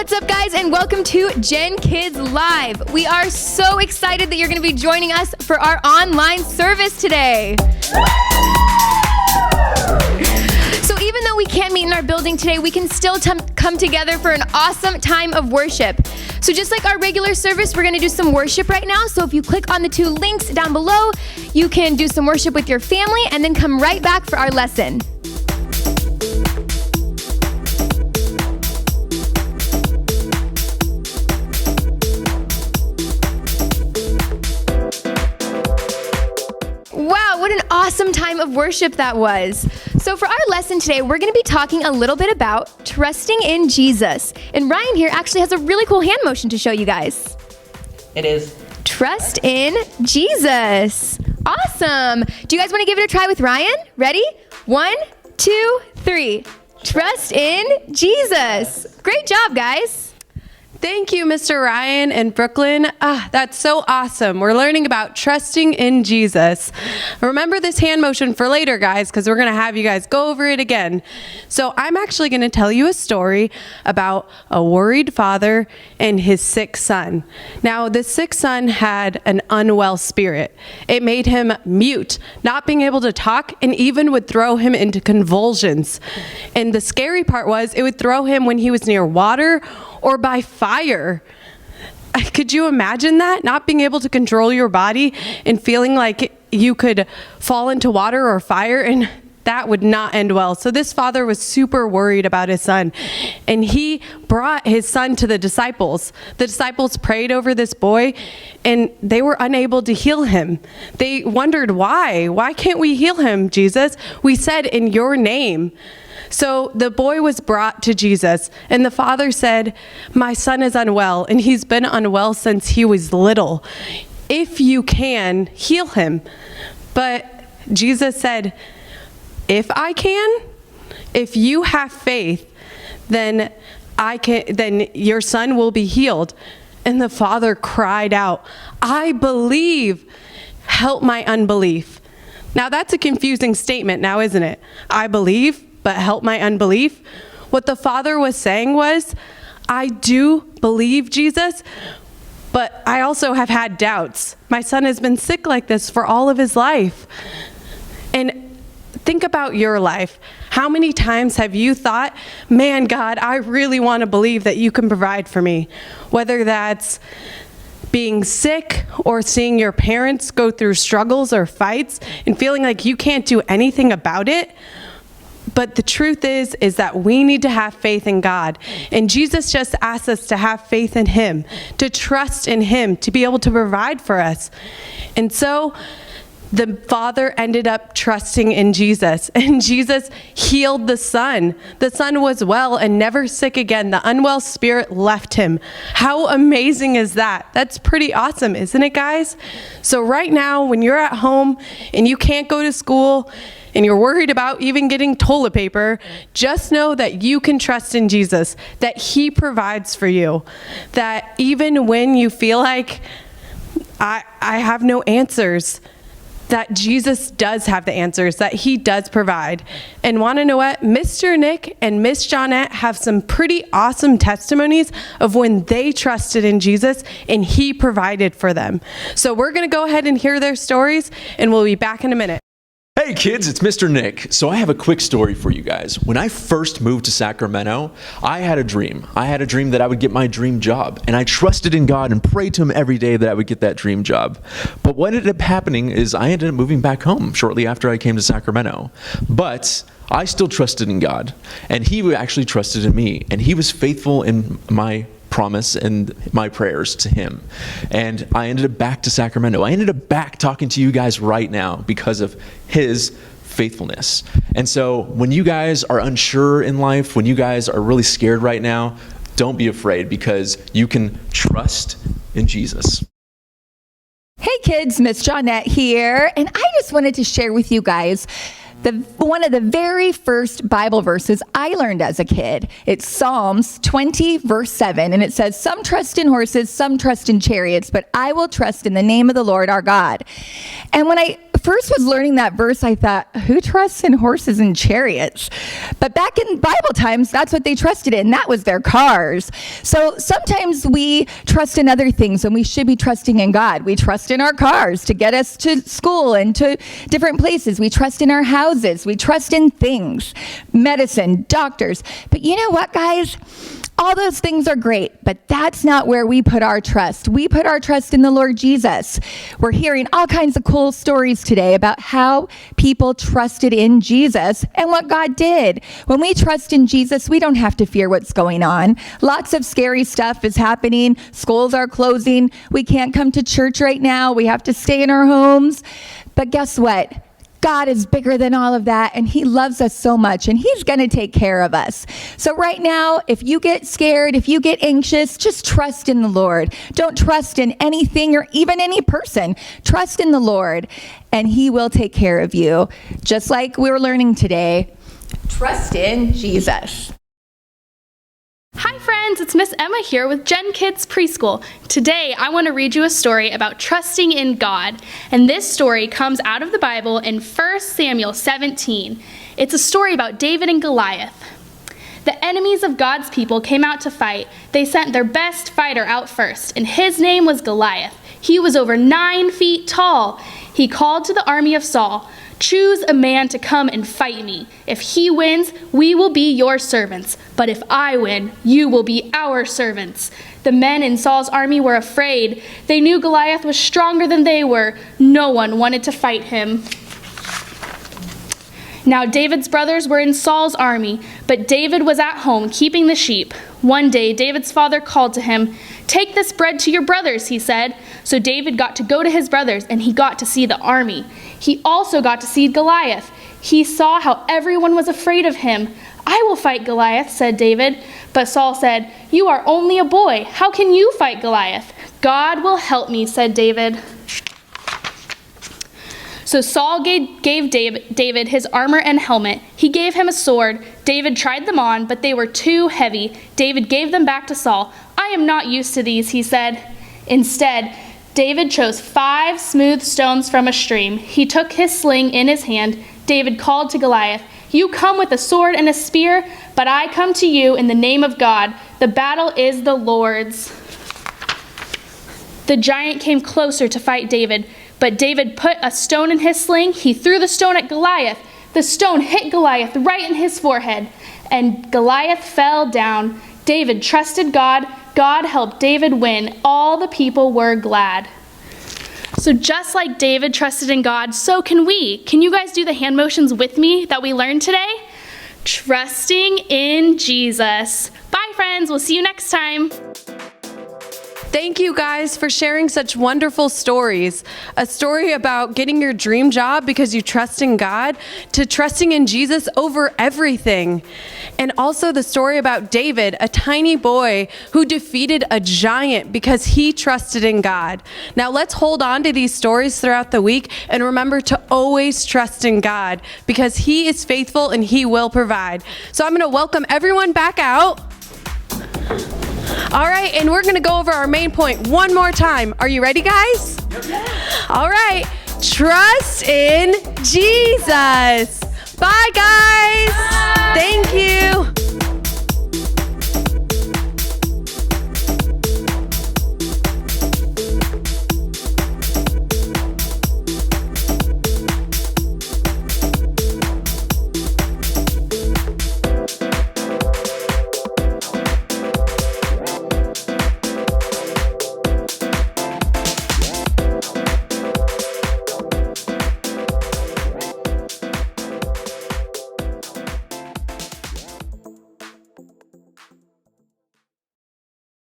What's up, guys, and welcome to GenKids Live. We are so excited that you're going to be joining us for our online service today. So even though we can't meet in our building today, we can still come together for an awesome time of worship. So just like our regular service, we're going to do some worship right now. So if you click on the two links down below, you can do some worship with your family and then come right back for our lesson. Wow, what an awesome time of worship that was. So for our lesson today, we're going to be talking a little bit about trusting in Jesus. And Ryan here actually has a really cool hand motion to show you guys. It is. Trust in Jesus. Awesome. Do you guys want to give it a try with Ryan? Ready? 1, 2, 3. Trust in Jesus. Great job, guys. Thank you, Mr. Ryan and Brooklyn. That's so awesome. We're learning about trusting in Jesus. Remember this hand motion for later, guys, because we're going to have you guys go over it again. So I'm actually going to tell you a story about a worried father and his sick son. Now, the sick son had an unwell spirit. It made him mute, not being able to talk, and even would throw him into convulsions. And the scary part was it would throw him when he was near water or by fire. Could you imagine that? Not being able to control your body and feeling like you could fall into water or fire, and that would not end well. So this father was super worried about his son, and he brought his son to the disciples. The disciples prayed over this boy, and they were unable to heal him. They wondered why. Why can't we heal him, Jesus? We said in your name. So the boy was brought to Jesus, and the father said, "My son is unwell, and he's been unwell since he was little. If you can, heal him." But Jesus said, "If I can, if you have faith, then your son will be healed." And the father cried out, "I believe, help my unbelief." Now that's a confusing statement now, isn't it? I believe, but help my unbelief. What the father was saying was, I do believe, Jesus, but I also have had doubts. My son has been sick like this for all of his life. And think about your life. How many times have you thought, man, God, I really want to believe that you can provide for me? Whether that's being sick or seeing your parents go through struggles or fights and feeling like you can't do anything about it. But the truth is that we need to have faith in God. And Jesus just asked us to have faith in him, to trust in him, to be able to provide for us. And so the father ended up trusting in Jesus, and Jesus healed the son. The son was well and never sick again. The unwell spirit left him. How amazing is that? That's pretty awesome, isn't it, guys? So right now, when you're at home and you can't go to school, and you're worried about even getting toilet paper, just know that you can trust in Jesus, that he provides for you, that even when you feel like I have no answers, that Jesus does have the answers, that he does provide. And want to know what? Mr. Nick and Miss Johnette have some pretty awesome testimonies of when they trusted in Jesus and he provided for them. So we're going to go ahead and hear their stories, and we'll be back in a minute. Hey kids, it's Mr. Nick. So I have a quick story for you guys. When I first moved to Sacramento, I had a dream. I had a dream that I would get my dream job, and I trusted in God and prayed to him every day that I would get that dream job. But what ended up happening is I ended up moving back home shortly after I came to Sacramento. But I still trusted in God, and he actually trusted in me, and he was faithful in my promise and my prayers to him. And I ended up back to Sacramento. I ended up back talking to you guys right now because of his faithfulness. And so when you guys are unsure in life, when you guys are really scared right now, don't be afraid, because you can trust in Jesus. Hey kids, Miss Johnette here, and I just wanted to share with you guys one of the very first Bible verses I learned as a kid. It's Psalms 20, verse 7, and it says, "Some trust in horses, some trust in chariots, but I will trust in the name of the Lord our God." And when I first was learning that verse, I thought, who trusts in horses and chariots? But back in Bible times, that's what they trusted in. That was their cars. So sometimes we trust in other things when we should be trusting in God. We trust in our cars to get us to school and to different places. We trust in our houses. We trust in things, medicine, doctors. But you know what, guys? All those things are great, but that's not where we put our trust. We put our trust in the Lord Jesus. We're hearing all kinds of cool stories today about how people trusted in Jesus and what God did. When we trust in Jesus, we don't have to fear what's going on. Lots of scary stuff is happening. Schools are closing. We can't come to church right now. We have to stay in our homes. But guess what? God is bigger than all of that, and he loves us so much, and he's going to take care of us. So right now, if you get scared, if you get anxious, just trust in the Lord. Don't trust in anything or even any person. Trust in the Lord, and he will take care of you. Just like we were learning today, trust in Jesus. Hi friends, it's Miss Emma here with GenKids Preschool. Today I want to read you a story about trusting in God. And this story comes out of the Bible in 1 Samuel 17. It's a story about David and Goliath. The enemies of God's people came out to fight. They sent their best fighter out first, and his name was Goliath. He was over 9 feet tall. He called to the army of Saul, "Choose a man to come and fight me. If he wins, we will be your servants. But if I win, you will be our servants." The men in Saul's army were afraid. They knew Goliath was stronger than they were. No one wanted to fight him. Now David's brothers were in Saul's army, but David was at home keeping the sheep. One day, David's father called to him. "Take this bread to your brothers," he said. So David got to go to his brothers, and he got to see the army. He also got to see Goliath. He saw how everyone was afraid of him. "I will fight Goliath," said David. But Saul said, "You are only a boy. How can you fight Goliath?" "God will help me," said David. So Saul gave David his armor and helmet. He gave him a sword. David tried them on, but they were too heavy. David gave them back to Saul. "I am not used to these," he said. Instead, David chose 5 smooth stones from a stream. He took his sling in his hand. David called to Goliath, "You come with a sword and a spear, but I come to you in the name of God. The battle is the Lord's." The giant came closer to fight David, but David put a stone in his sling. He threw the stone at Goliath. The stone hit Goliath right in his forehead, and Goliath fell down. David trusted God. God helped David win. All the people were glad. So just like David trusted in God, so can we. Can you guys do the hand motions with me that we learned today? Trusting in Jesus. Bye, friends. We'll see you next time. Thank you guys for sharing such wonderful stories. A story about getting your dream job because you trust in God, to trusting in Jesus over everything. And also the story about David, a tiny boy who defeated a giant because he trusted in God. Now let's hold on to these stories throughout the week and remember to always trust in God because he is faithful and he will provide. So I'm going to welcome everyone back out. All right, and we're going to go over our main point one more time. Are you ready, guys? Yep. All right, trust in Jesus. Bye, guys. Bye. Thank you.